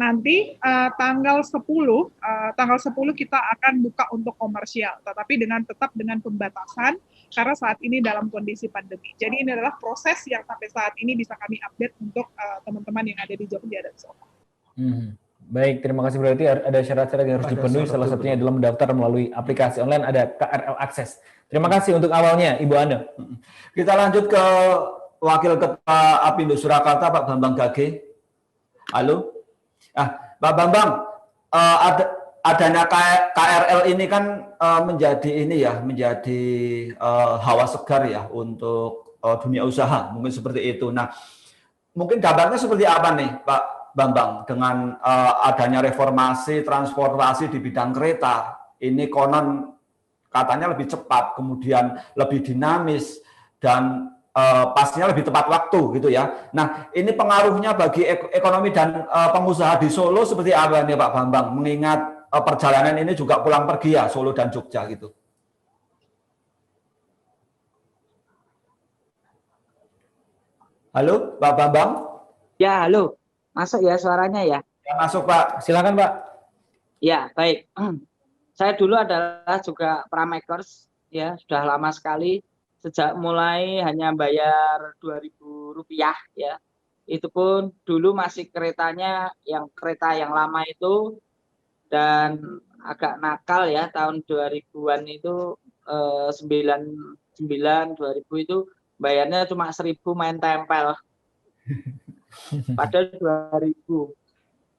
Nanti tanggal 10 kita akan buka untuk komersial, tetapi tetap dengan pembatasan karena saat ini dalam kondisi pandemi. Jadi ini adalah proses yang sampai saat ini bisa kami update untuk teman-teman yang ada di Jogja dan Solo. Baik, terima kasih. Berarti ada syarat-syarat yang harus dipenuhi, salah satunya adalah mendaftar melalui aplikasi online, ada KRL Akses. Terima kasih untuk awalnya, Ibu Ana. Kita lanjut ke Wakil Ketua Apindo Surakarta, Pak Bambang Gage. Halo. Pak Bambang, adanya KRL ini kan menjadi hawa segar ya untuk dunia usaha, mungkin seperti itu. Nah, mungkin dampaknya seperti apa nih, Pak Bambang, dengan adanya reformasi transportasi di bidang kereta? Ini konon katanya lebih cepat, kemudian lebih dinamis, dan pastinya lebih tepat waktu gitu ya. Nah, ini pengaruhnya bagi ekonomi dan pengusaha di Solo seperti apa nih Pak Bambang? Mengingat perjalanan ini juga pulang pergi ya, Solo dan Jogja gitu. Halo, Pak Bambang? Ya, halo. Masuk ya suaranya ya? Ya, masuk Pak. Silakan Pak. Ya, baik. Saya dulu adalah juga pramakers, ya, sudah lama sekali. Sejak mulai hanya bayar Rp2.000 ya, itu pun dulu masih kereta yang lama itu, dan agak nakal ya, tahun 2000-an itu 99 2000 itu bayarnya cuma 1.000 main tempel pada 2000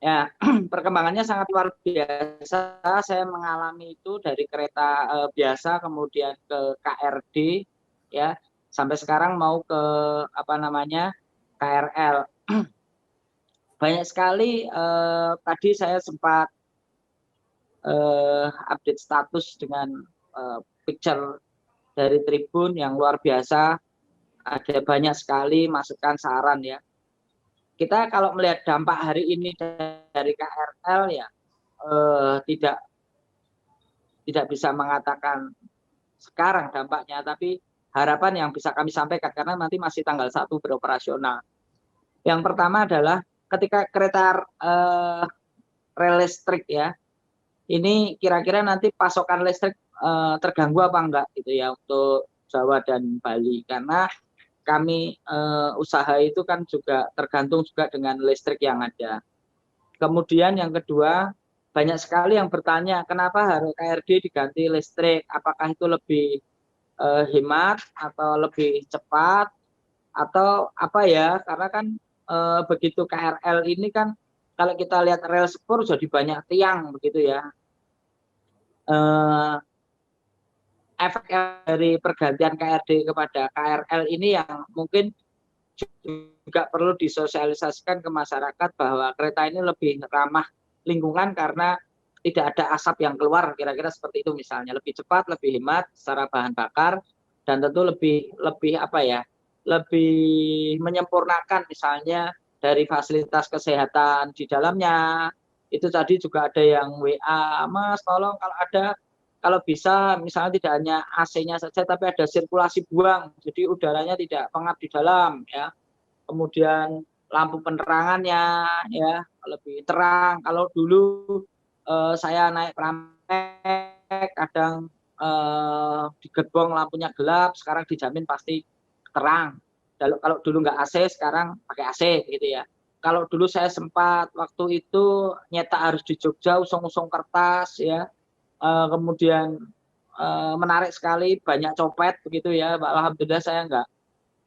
ya. Perkembangannya sangat luar biasa. Saya mengalami itu dari kereta biasa kemudian ke KRD ya, sampai sekarang mau ke KRL. Banyak sekali. Tadi saya sempat update status dengan picture dari Tribun yang luar biasa. Ada banyak sekali masukan, saran ya. Kita kalau melihat dampak hari ini dari KRL ya, tidak bisa mengatakan sekarang dampaknya, tapi harapan yang bisa kami sampaikan, karena nanti masih tanggal 1 beroperasional. Yang pertama adalah ketika kereta rel listrik ya, ini kira-kira nanti pasokan listrik terganggu apa enggak gitu ya untuk Jawa dan Bali, karena kami usaha itu kan juga tergantung juga dengan listrik yang ada. Kemudian yang kedua, banyak sekali yang bertanya kenapa harus KRD diganti listrik, apakah itu lebih hemat atau lebih cepat atau apa ya, karena kan begitu KRL ini kan kalau kita lihat rel spur jadi banyak tiang begitu ya. Efek dari pergantian KRD kepada KRL ini yang mungkin juga perlu disosialisasikan ke masyarakat bahwa kereta ini lebih ramah lingkungan karena tidak ada asap yang keluar, kira-kira seperti itu misalnya, lebih cepat, lebih hemat secara bahan bakar, dan tentu lebih menyempurnakan misalnya dari fasilitas kesehatan di dalamnya. Itu tadi juga ada yang WA, Mas tolong kalau bisa misalnya tidak hanya AC-nya saja tapi ada sirkulasi buang, jadi udaranya tidak pengap di dalam ya. Kemudian lampu penerangannya ya lebih terang. Kalau dulu saya naik pramek kadang di gerbong lampunya gelap, sekarang dijamin pasti terang. Kalau dulu nggak AC, sekarang pakai AC gitu ya. Kalau dulu saya sempat waktu itu nyetak harus di Jogja, usung-usung kertas ya, kemudian menarik sekali, banyak copet begitu ya. Alhamdulillah saya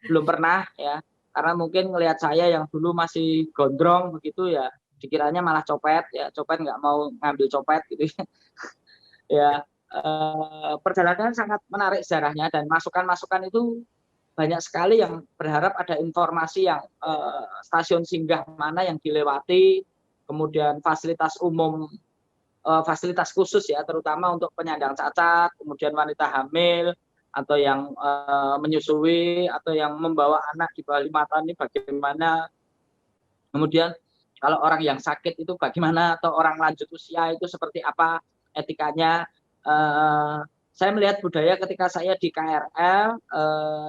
belum pernah ya, karena mungkin ngelihat saya yang dulu masih gondrong begitu ya, dikiranya malah copet ya, copet nggak mau ngambil copet gitu ya. Perjalanan sangat menarik sejarahnya, dan masukan-masukan itu banyak sekali yang berharap ada informasi yang stasiun singgah mana yang dilewati, kemudian fasilitas umum, fasilitas khusus ya, terutama untuk penyandang cacat, kemudian wanita hamil atau yang menyusui atau yang membawa anak di bawah 5 tahun ini bagaimana. Kemudian kalau orang yang sakit itu bagaimana, atau orang lanjut usia itu seperti apa etikanya. saya melihat budaya ketika saya di KRL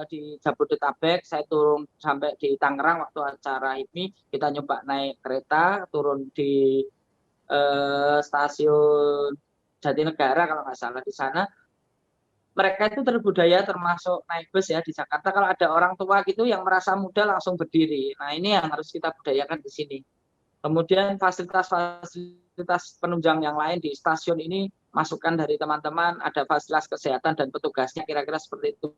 di Jabodetabek, saya turun sampai di Tangerang waktu acara ini, kita nyoba naik kereta, turun di stasiun Jatinegara kalau nggak salah di sana. Mereka itu terbudaya termasuk naik bus ya di Jakarta. Kalau ada orang tua gitu yang merasa muda langsung berdiri. Nah ini yang harus kita budayakan di sini. Kemudian fasilitas penunjang yang lain di stasiun ini masukan dari teman-teman, ada fasilitas kesehatan dan petugasnya kira-kira seperti itu.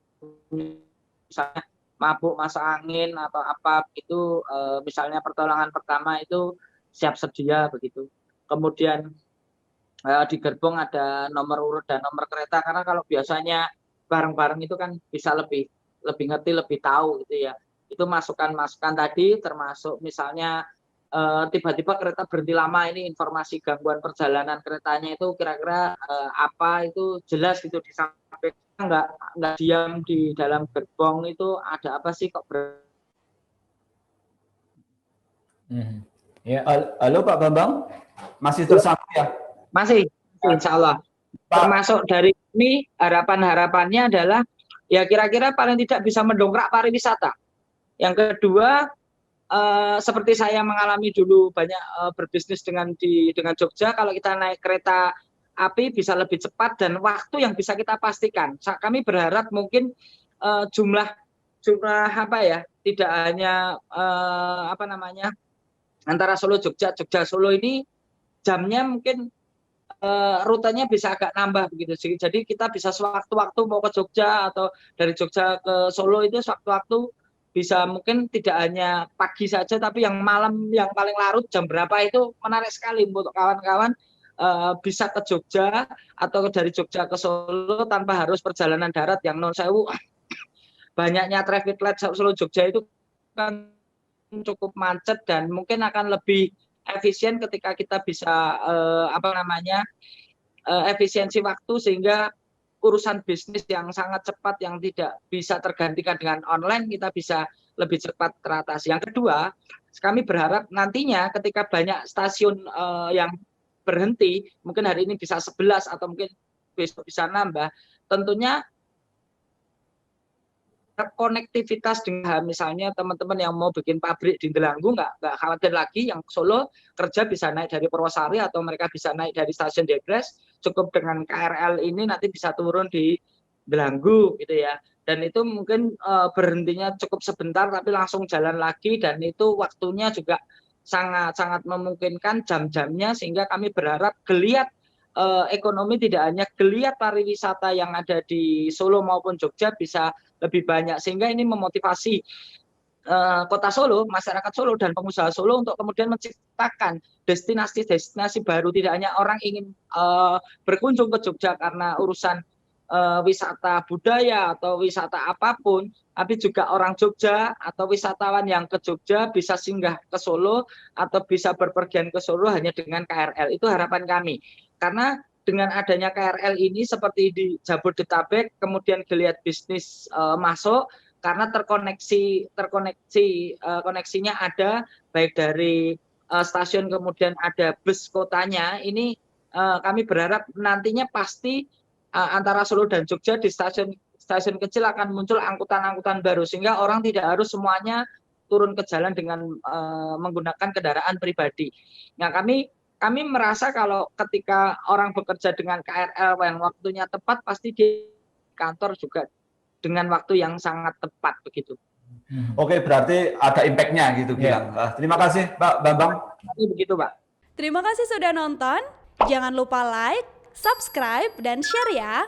Misalnya mabuk, masuk angin atau apa itu, misalnya pertolongan pertama itu siap sedia begitu. Kemudian di gerbong ada nomor urut dan nomor kereta, karena kalau biasanya bareng-bareng itu kan bisa lebih ngerti, lebih tahu gitu ya. Itu masukan-masukan tadi, termasuk misalnya tiba-tiba kereta berhenti lama, ini informasi gangguan perjalanan keretanya itu kira-kira apa itu jelas gitu disampaikan, nggak diam di dalam gerbong itu ada apa sih kok Ya. Halo Pak Bambang, masih tersambung ya? Masih, insya Allah. Termasuk dari ini harapannya adalah ya kira-kira paling tidak bisa mendongkrak pariwisata. Yang kedua, seperti saya mengalami dulu banyak berbisnis dengan Jogja, kalau kita naik kereta api bisa lebih cepat dan waktu yang bisa kita pastikan. Kami berharap mungkin jumlah apa ya, tidak hanya antara Solo Jogja Solo ini jamnya mungkin rutenya bisa agak nambah begitu. Jadi kita bisa sewaktu-waktu mau ke Jogja atau dari Jogja ke Solo itu sewaktu-waktu bisa, mungkin tidak hanya pagi saja tapi yang malam yang paling larut jam berapa itu menarik sekali untuk kawan-kawan bisa ke Jogja atau dari Jogja ke Solo tanpa harus perjalanan darat yang non sewu. Banyaknya traffic light Solo Jogja itu kan cukup macet dan mungkin akan lebih efisien ketika kita bisa efisiensi waktu, sehingga urusan bisnis yang sangat cepat yang tidak bisa tergantikan dengan online kita bisa lebih cepat teratasi. Yang kedua, kami berharap nantinya ketika banyak stasiun yang berhenti, mungkin hari ini bisa 11 atau mungkin besok bisa nambah, tentunya konektivitas dengan misalnya teman-teman yang mau bikin pabrik di Delanggu nggak khawatir lagi, yang Solo kerja bisa naik dari Purwosari atau mereka bisa naik dari stasiun Degres, cukup dengan KRL ini nanti bisa turun di Delanggu gitu ya, dan itu mungkin berhentinya cukup sebentar tapi langsung jalan lagi, dan itu waktunya juga sangat memungkinkan jam-jamnya, sehingga kami berharap geliat ekonomi tidak hanya geliat pariwisata yang ada di Solo maupun Jogja bisa lebih banyak, sehingga ini memotivasi kota Solo, masyarakat Solo dan pengusaha Solo untuk kemudian menciptakan destinasi baru. Tidak hanya orang ingin berkunjung ke Jogja karena urusan wisata budaya atau wisata apapun, tapi juga orang Jogja atau wisatawan yang ke Jogja bisa singgah ke Solo atau bisa berpergian ke Solo hanya dengan KRL. Itu harapan kami. Karena dengan adanya KRL ini seperti di Jabodetabek, kemudian geliat bisnis masuk karena koneksinya ada, baik dari stasiun kemudian ada bus kotanya. Ini kami berharap nantinya pasti antara Solo dan Jogja di stasiun kecil akan muncul angkutan-angkutan baru, sehingga orang tidak harus semuanya turun ke jalan dengan menggunakan kendaraan pribadi. Nah, kami merasa kalau ketika orang bekerja dengan KRL yang waktunya tepat, pasti di kantor juga dengan waktu yang sangat tepat begitu. Oke, berarti ada impact-nya gitu bilang. Terima kasih Pak Bambang. Begitu Pak. Terima kasih sudah nonton. Jangan lupa like, subscribe, dan share ya.